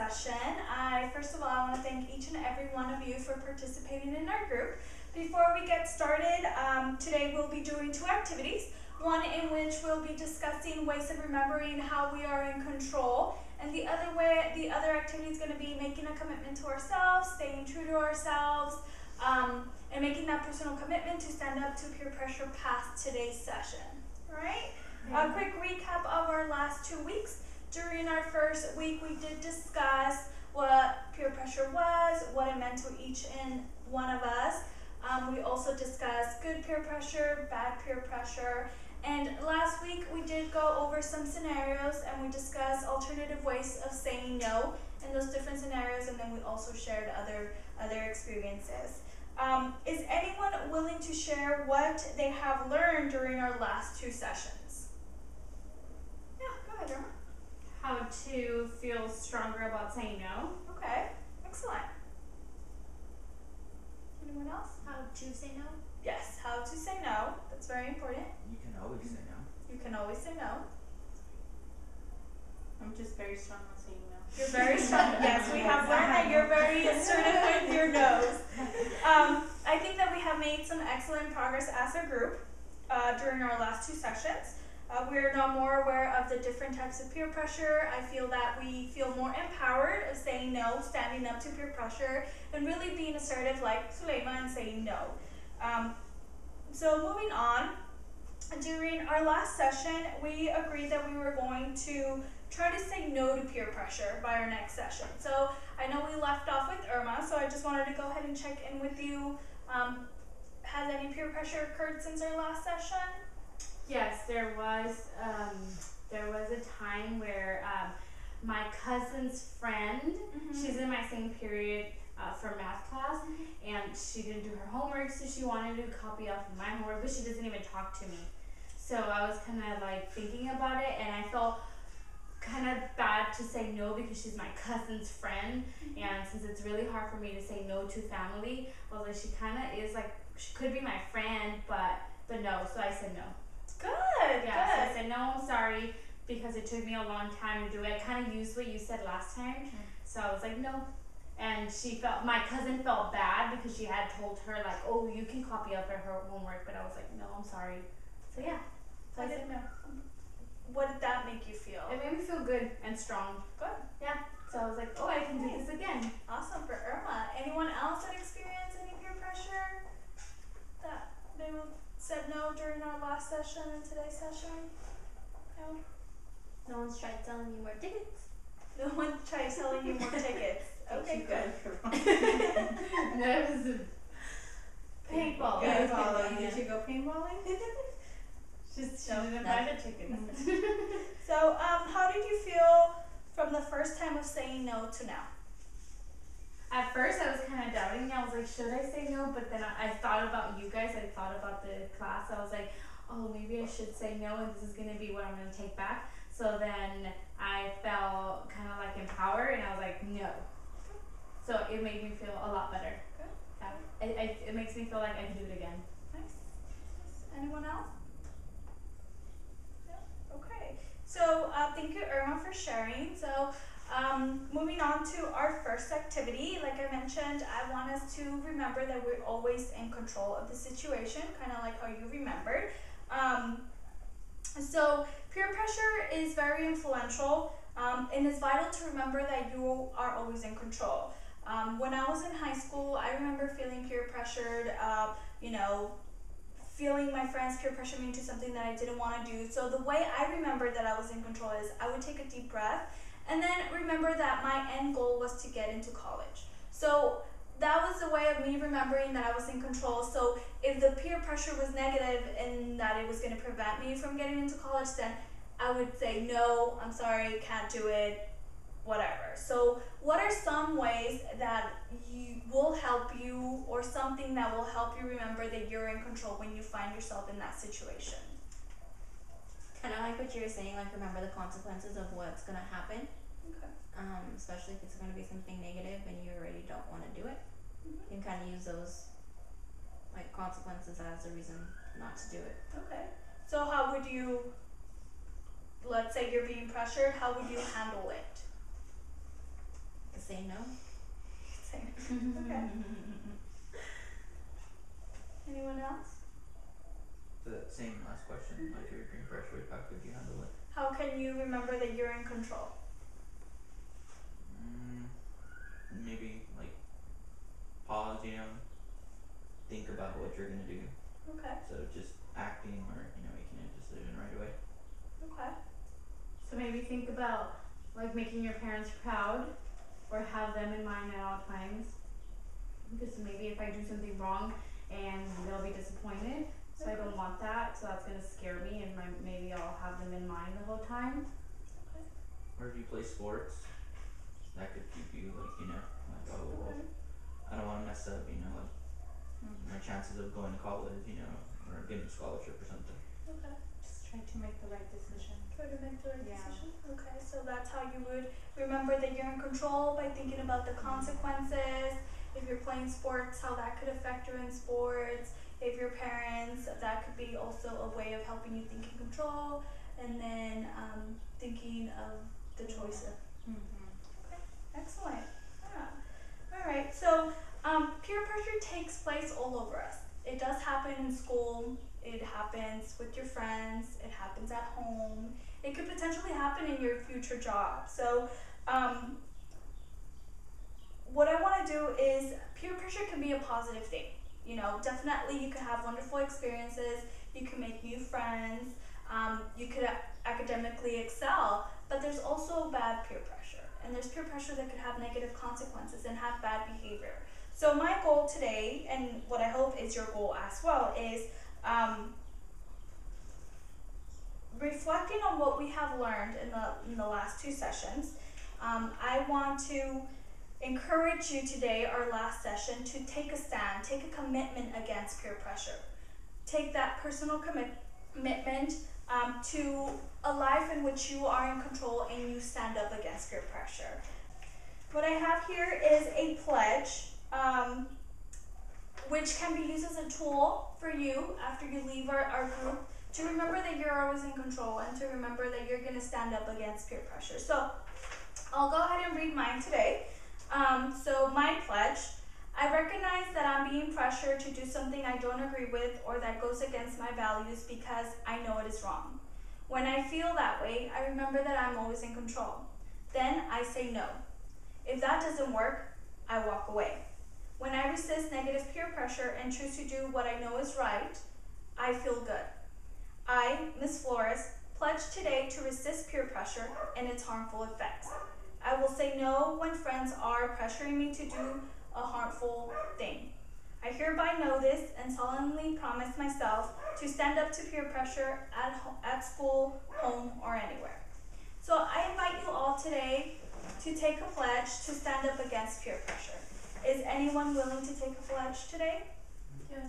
session. First of all, I want to thank each and every one of you for participating in our group. Before we get started, today we'll be doing two activities. One in which we'll be discussing ways of remembering how we are in control, and the other activity is going to be making a commitment to ourselves, staying true to ourselves, and making that personal commitment to stand up to peer pressure past today's session. All right? A quick recap of our last 2 weeks. During our first week, we did discuss what peer pressure was, what it meant to each and one of us. We also discussed good peer pressure, bad peer pressure, and last week we did go over some scenarios and we discussed alternative ways of saying no in those different scenarios, and then we also shared other experiences. Is anyone willing to share what they have learned during our last 2 sessions? Yeah, go ahead, Irma. How to feel stronger about saying no. Okay, excellent. Anyone else? How to say no? Yes, how to say no. That's very important. You can always say no. You can always say no. I'm just very strong on saying no. You're very strong. Yes, we have learned that you're very assertive with your no's. I think that we have made some excellent progress as a group during our last 2 sessions. We're now more aware of the different types of peer pressure. I feel that we feel more empowered of saying no, standing up to peer pressure, and really being assertive like Suleyma and saying no. So moving on, during our last session, we agreed that we were going to try to say no to peer pressure by our next session. So I know we left off with Irma, so I just wanted to go ahead and check in with you. Has any peer pressure occurred since our last session? Yes, there was a time where my cousin's friend, she's in my same period for math class, and she didn't do her homework, so she wanted to copy off of my homework, but she doesn't even talk to me. So I was kind of like thinking about it, and I felt kind of bad to say no because she's my cousin's friend, and since it's really hard for me to say no to family, I was like, she kind of is like, she could be my friend, but no, so I said no. Good, yeah, good. So I said no, I'm sorry, because it took me a long time to do it. I kind of used what you said last time, so I was like no. And my cousin felt bad because she had told her like, oh, you can copy up her homework, but I was like, no, I'm sorry. So yeah, so I said no. What did that make you feel? It made me feel good and strong. Good. Yeah, so I was like, oh, I can do this again. Awesome for Irma. Anyone else that experienced any peer pressure that they said no during our last session and today's session? No? No one's tried selling you more tickets? No one tried selling you more tickets. Okay, good. No, it was a paintball. Did you go paintballing? She didn't buy the tickets. So, how did you feel from the first time of saying no to now? At first, I was kind of doubting. I was like, should I say no? But then I thought about you guys. I thought about the class. I was like, oh, maybe I should say no, and this is going to be what I'm going to take back. So then I felt kind of like empowered, and I was like, no. So it made me feel a lot better. Good. It makes me feel like I can do it again. Nice. Anyone else? No? Okay. So thank you, Irma, for sharing. So moving on to our first activity, like I mentioned, I want us to remember that we're always in control of the situation, kind of like how you remembered. So peer pressure is very influential, and it's vital to remember that you are always in control. When I was in high school, I remember feeling peer pressured, feeling my friends peer pressure me into something that I didn't want to do. So the way I remembered that I was in control is I would take a deep breath and then remember that my end goal was to get into college. So that was the way of me remembering that I was in control. So if the peer pressure was negative and that it was going to prevent me from getting into college, then I would say, no, I'm sorry, can't do it, whatever. So what are some ways that will help you, or something that will help you remember that you're in control when you find yourself in that situation? Kind of like what you were saying, like remember the consequences of what's going to happen. Okay. Especially if it's going to be something negative and you already don't want to do it. You can kind of use those like consequences as a reason not to do it. Okay. So how would you, let's say you're being pressured, how would you handle it? say no. Same. Okay. Anyone else? The same last question, like your green fresh weight, how could you handle it? How can you remember that you're in control? Maybe like pause, think about what you're gonna do. Okay. So just acting or, making a decision right away. Okay. So maybe think about like making your parents proud or have them in mind at all times. Because maybe if I do something wrong and they'll be disappointed, so I don't want that, so that's gonna scare me and maybe I'll have them in mind the whole time. Or if you play sports, that could keep you like, oh, well, I don't want to mess up, my chances of going to college, or getting a scholarship or something. Okay. Just try to make the right decision. Try to make the right Yeah. decision. Okay, so that's how you would remember that you're in control by thinking about the consequences. If you're playing sports, how that could affect you in sports. If your parents, that could be also a way of helping you think in control. And then thinking of the choices. Okay, excellent. Yeah. All right, so peer pressure takes place all over us. It does happen in school. It happens with your friends. It happens at home. It could potentially happen in your future job. So what I want to do is, peer pressure can be a positive thing. Definitely you could have wonderful experiences. You can make new friends. You could academically excel, but there's also bad peer pressure. And there's peer pressure that could have negative consequences and have bad behavior. So my goal today, and what I hope is your goal as well, is reflecting on what we have learned in the last two sessions. I want to encourage you today, our last session, to take a stand, take a commitment against peer pressure. Take that personal commitment to a life in which you are in control and you stand up against peer pressure. What I have here is a pledge, which can be used as a tool for you after you leave our group, to remember that you're always in control and to remember that you're going to stand up against peer pressure. So I'll go ahead and read mine today. So my pledge: I recognize that I'm being pressured to do something I don't agree with or that goes against my values because I know it is wrong. When I feel that way, I remember that I'm always in control. Then I say no. If that doesn't work, I walk away. When I resist negative peer pressure and choose to do what I know is right, I feel good. I, Ms. Flores, pledge today to resist peer pressure and its harmful effects. I will say no when friends are pressuring me to do a harmful thing. I hereby know this and solemnly promise myself to stand up to peer pressure at school, home, or anywhere. So I invite you all today to take a pledge to stand up against peer pressure. Is anyone willing to take a pledge today? Yes.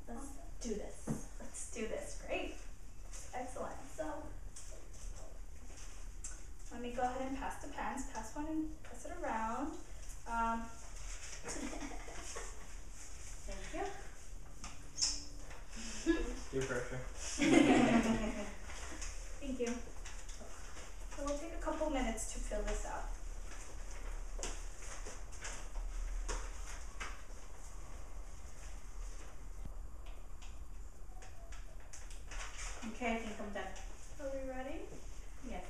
Let's do this. Let's do this. Great. Excellent. So let me go ahead and pass the pens. Pass one and pass it around. Thank you. Peer pressure. Thank you. So we'll take a couple minutes to fill this out. Okay, I think I'm done. Are we ready? Yes.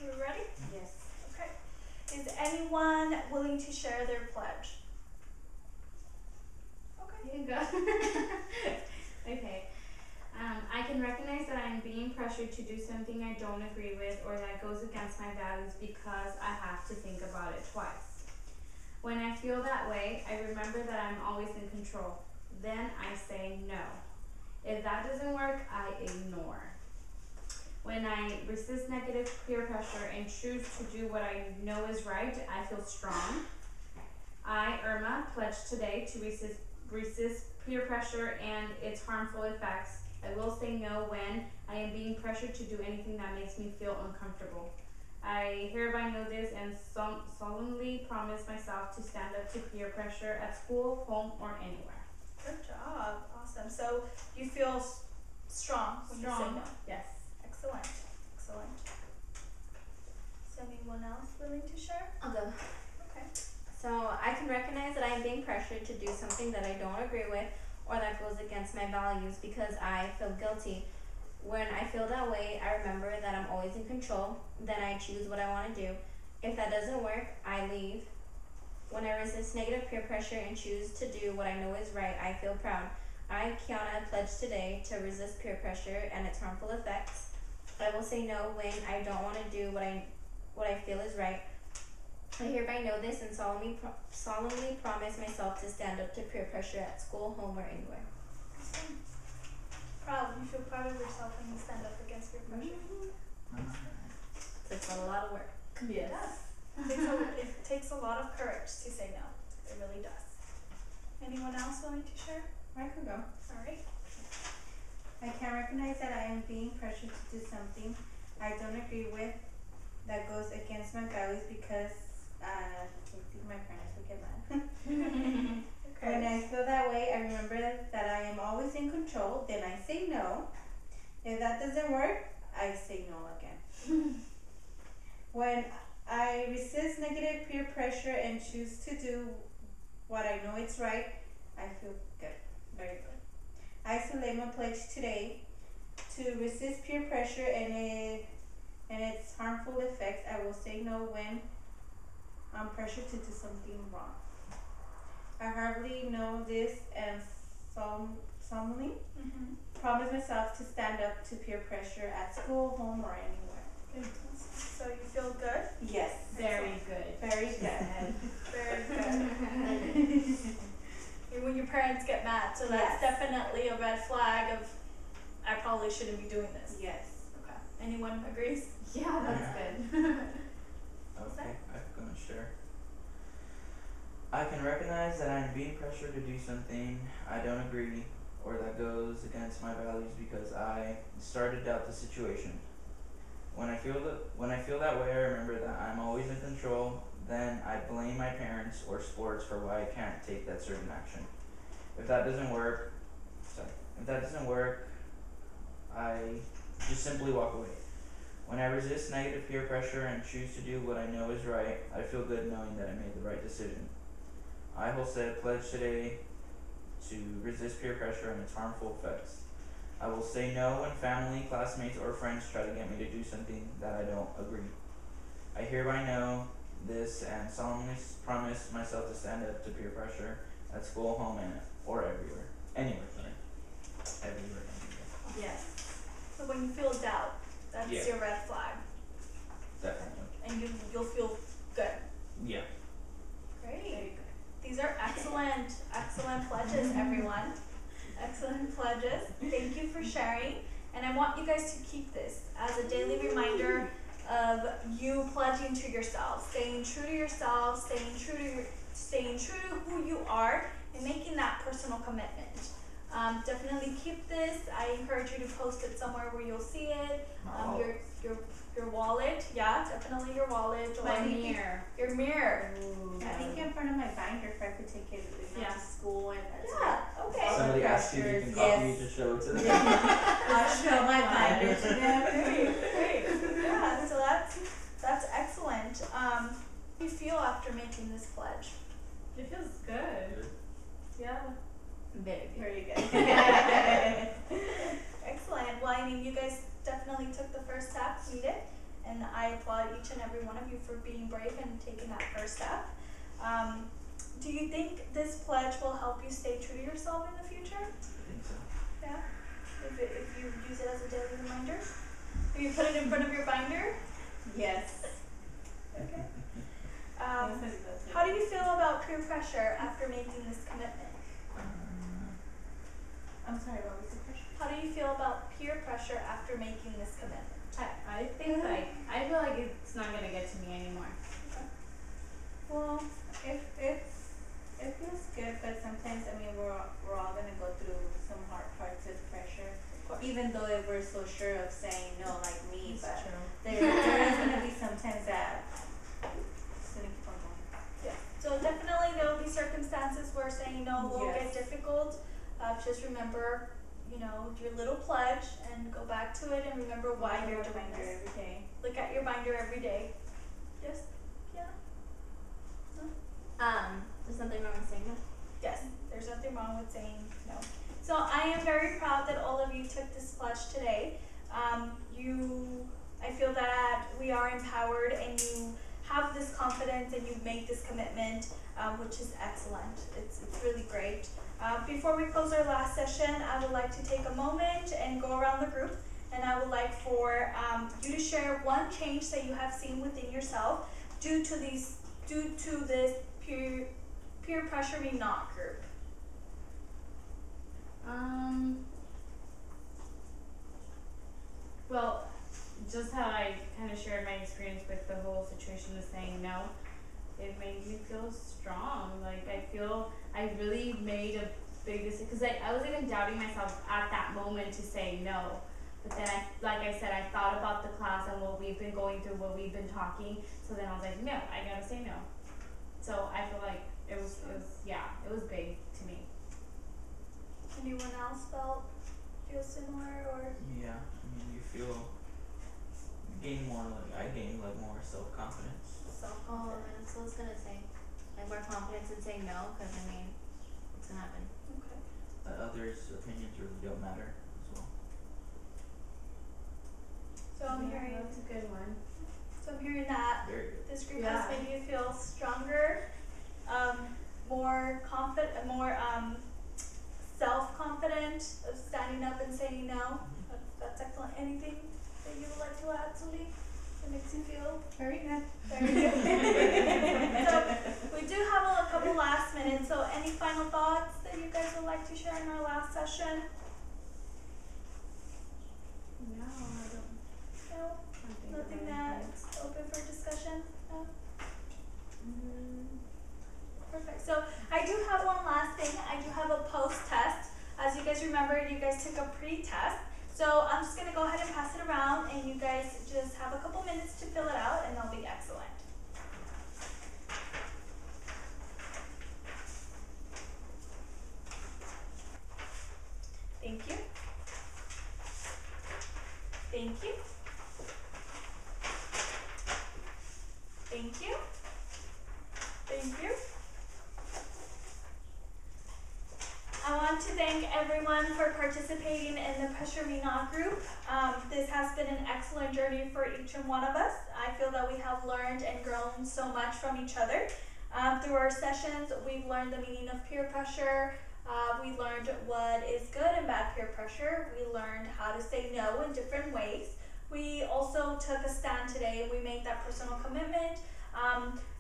Are we ready? Yes. Okay. Is anyone willing to share their pledge? Okay. Here you go. Okay. I can recognize that I am being pressured to do something I don't agree with or that goes against my values because I have to think about it twice. When I feel that way, I remember that I'm always in control. Then I say no. If that doesn't work, I ignore. When I resist negative peer pressure and choose to do what I know is right, I feel strong. I, Irma, pledge today to resist peer pressure and its harmful effects. I will say no when I am being pressured to do anything that makes me feel uncomfortable. I hereby know this and solemnly promise myself to stand up to peer pressure at school, home, or anywhere. Good job. Awesome. So you feel strong when you say no. Yes. Excellent. Excellent. Is anyone else willing to share? pressure to do something that I don't agree with or that goes against my values because I feel guilty. When I feel that way, I remember that I'm always in control. Then I choose what I want to do. If that doesn't work, I leave. When I resist negative peer pressure and choose to do what I know is right, I feel proud. I, Kiana, pledge today to resist peer pressure and its harmful effects. I will say no when I don't want to do what I feel is right. I hereby know this and solemnly promise myself to stand up to peer pressure at school, home, or anywhere. Proud. You feel proud of yourself when you stand up against peer pressure. It's a lot of work. Yes. It takes a lot of courage to say no. It really does. Anyone else willing to share? I could go. Alright. I can recognize that I am being pressured to do something I don't agree with that goes against my values because I think my parents would get mad. When I feel that way, I remember that I am always in control, then I say no. If that doesn't work, I say no again. When I resist negative peer pressure and choose to do what I know is right, I feel good, very good. I solemnly pledge today to resist peer pressure and its harmful effects. I will say no when I'm pressured to do something wrong. I hardly know this and solemnly promise myself to stand up to peer pressure at school, home, or anywhere. So you feel good? Yes. Very good. Very good. Very good. And when your parents get mad, so that's Yes. definitely a red flag of I probably shouldn't be doing this. Yes. Okay. Anyone agrees? Yeah, that's good. Okay, I can go and share. I can recognize that I'm being pressured to do something I don't agree or that goes against my values because I started to doubt the situation. When I feel that way, I remember that I'm always in control. Then I blame my parents or sports for why I can't take that certain action. If that doesn't work, I just simply walk away. When I resist negative peer pressure and choose to do what I know is right, I feel good knowing that I made the right decision. I wholesale pledge today to resist peer pressure and its harmful effects. I will say no when family, classmates, or friends try to get me to do something that I don't agree. I hereby know this and solemnly promise myself to stand up to peer pressure at school, home, or everywhere. Anywhere, sorry. Everywhere. Yes. So when you feel doubt, that's Yeah. your red flag. Definitely. And you'll feel good. Yeah. Great. Very good. These are excellent pledges, everyone. Excellent pledges. Thank you for sharing. And I want you guys to keep this as a daily reminder of you pledging to yourself, staying true to yourself, staying true to who you are, and making that personal commitment. Definitely keep this. I encourage you to post it somewhere where you'll see it. Your wallet, yeah, definitely your wallet. Or My mirror. Your mirror. Ooh. I think in front of my binder if I could take it to school and Yeah, okay. Somebody asks you if you can copy it to show it to them. I'll show my binder to them. Great. Yeah, so that's excellent. How do you feel after making this pledge? It feels good. Yeah. Very good. Very good. Excellent. Well, I mean, you guys definitely took the first step, needed, and I applaud each and every one of you for being brave and taking that first step. Do you think this pledge will help you stay true to yourself in the future? I think so. Yeah. If you use it as a daily reminder, if you put it in front of your binder. Yes. Okay. How do you feel about peer pressure after making this commitment? I'm sorry, what was the question? How do you feel about peer pressure after making this commitment? I think I feel like it's not gonna get to me anymore. Well, it feels good, but sometimes we're all gonna go through some hard parts of pressure. Even though we're so sure of saying no, like me, but there is gonna be sometimes that it's gonna keep on going. Yeah. So definitely there will be circumstances where saying no will Yes. get difficult. Just remember, your little pledge and go back to it and remember why you're doing Binder this. every day. Look at your binder every day. Yes? Yeah? There's nothing wrong with saying no. Yes, there's nothing wrong with saying no. So I am very proud that all of you took this pledge today. I feel that we are empowered and you have this confidence and you make this commitment, which is excellent. It's really great. Before we close our last session, I would like to take a moment and go around the group, and I would like for you to share one change that you have seen within yourself due to this peer pressure me not group. Well, just how I kind of shared my experience with the whole situation of saying no, it made me feel strong. Like, I feel I really made a big decision, because I was even doubting myself at that moment to say no. But then, like I said, I thought about the class and what we've been going through, what we've been talking. So then I was like, no, I gotta say no. So I feel like it was big to me. Anyone else feel similar or? Yeah, I mean, you gain more, like, I gained, like, more self-confidence. That's what I was gonna say. Like, more confidence in saying no, because I mean, it's gonna happen. Okay. That others' opinions really don't matter as well. So I'm hearing. That's a good one. So I'm hearing that Very good. this group has made you feel stronger, more confident, more self-confident of standing up and saying no. That's excellent. Anything that you would like to add, Suli? That makes you feel Very good. very good. So we do have a couple last minutes. So any final thoughts that you guys would like to share in our last session? No, I don't. No. Nothing that's open for discussion? No? Perfect. So I do have one last thing. I do have a post-test. As you guys remember, you guys took a pre-test. So I'm just going to go ahead and pass it around, and you guys just have a couple minutes to fill it out, and that'll be excellent. Thank you. Thank you. Thank you. Thank you. I want to thank everyone for participating in the Pressure Me Not group. This has been an excellent journey for each and one of us. I feel that we have learned and grown so much from each other. Through our sessions, we've learned the meaning of peer pressure. We learned what is good and bad peer pressure. We learned how to say no in different ways. We also took a stand today, and we made that personal commitment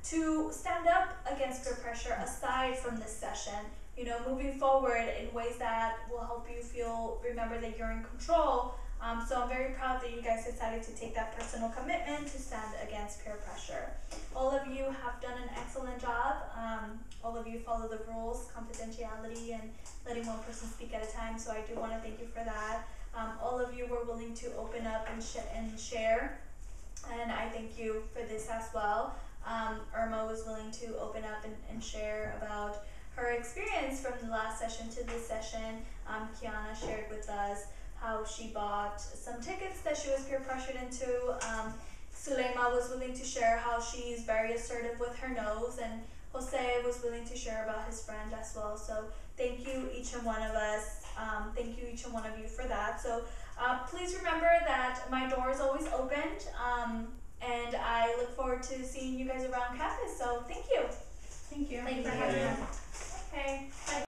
to stand up against peer pressure aside from this session. You know, moving forward in ways that will help you remember that you're in control. So I'm very proud that you guys decided to take that personal commitment to stand against peer pressure. All of you have done an excellent job. All of you follow the rules, confidentiality, and letting one person speak at a time. So I do want to thank you for that. All of you were willing to open up and share. And I thank you for this as well. Irma was willing to open up and share about her experience from the last session to this session. Kiana shared with us how she bought some tickets that she was peer pressured into. Sulema was willing to share how she's very assertive with her nose, and Jose was willing to share about his friend as well. So thank you, each and one of us. Thank you, each and one of you, for that. So please remember that my door is always opened, and I look forward to seeing you guys around campus. So thank